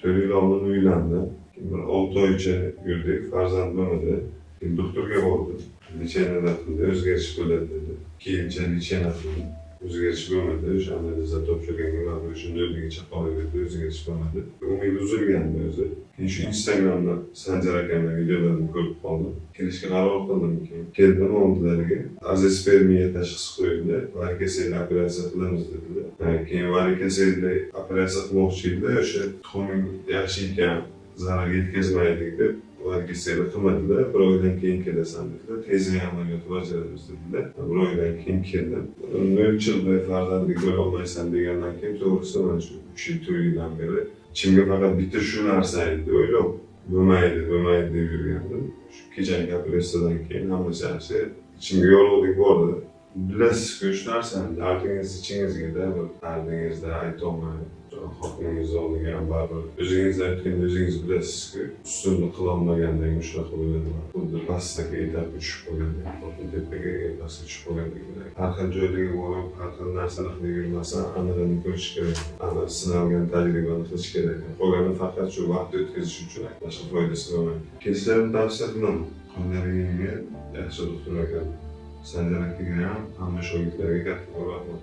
4 yıl oldun uylandı. Bir 6 oycha yurdik, farzand bo'lmadi. Doktorga bordi. Lecheniyadan qildi, o'zgarish bo'ladi dedi. Keyincha lecheniya qildi. O'zgarish bo'lmadi. O'shanda bizda topshirganga mana o'sha 0gacha qolaverdi, o'zgarish bo'lmadi. Umid uzilgandi o'zi. Keyin shu Instagramda Sanjar akamning videolarini ko'rib qoldim. Kelishga qaror qildim keyin. Keldim oldilariga. Azospermiya tashxisi qo'yildi. Varikoselli operatsiya qilamiz dedilar. Keyin varikoselli operatsiya qilmoqchi edi. O'sha tuxuming yaxshi ekan, zarar yetkazmaydi deb varikoselli qilmadilar. Bir oydan keyin kelasan dedilar. Tezda amaliyot bajaramiz dedilar. Bir oydan keyin keldim. 3 yilda farzandlik bo'la olmaysan degandan keyin to'g'risi mana shu 3 yil 4 yildan beri ichimga faqat bitta shu narsa edi. O'ylab bo'lmaydi deb yurgandim. Shu kechagi operatsiyadan keyin hammasi yaxshi. Ichimga yorug'lik bordi. Bilasiz-ku shu narsani dardingiz ichingizga bir dardingizda aytolmayman. Xotiningiz oldiga ham baribir o'zingiz aytganda o'zingiz bilasizku, ustunlik qilolmagandan keyin shunaqa bo'ladi. Xuddi pastga etarga tushib qolgandek, xotin tepaga pastga tushib qolgandek. Har xil joylarga borib, har xil narsani qilib yurmasdan anig'ini ko'rish kerak. Ana sinalgan tajribani qilish kerak. Qolgani faqat shu vaqt o'tkazish uchun boshqa foydasi bo'lmaydi. Kelsalarim tavsiya qilaman. Qonlaringizga yaxshi doktor ekan. Sanjar akaga ham, hamma shogirdlarga katta rahmat.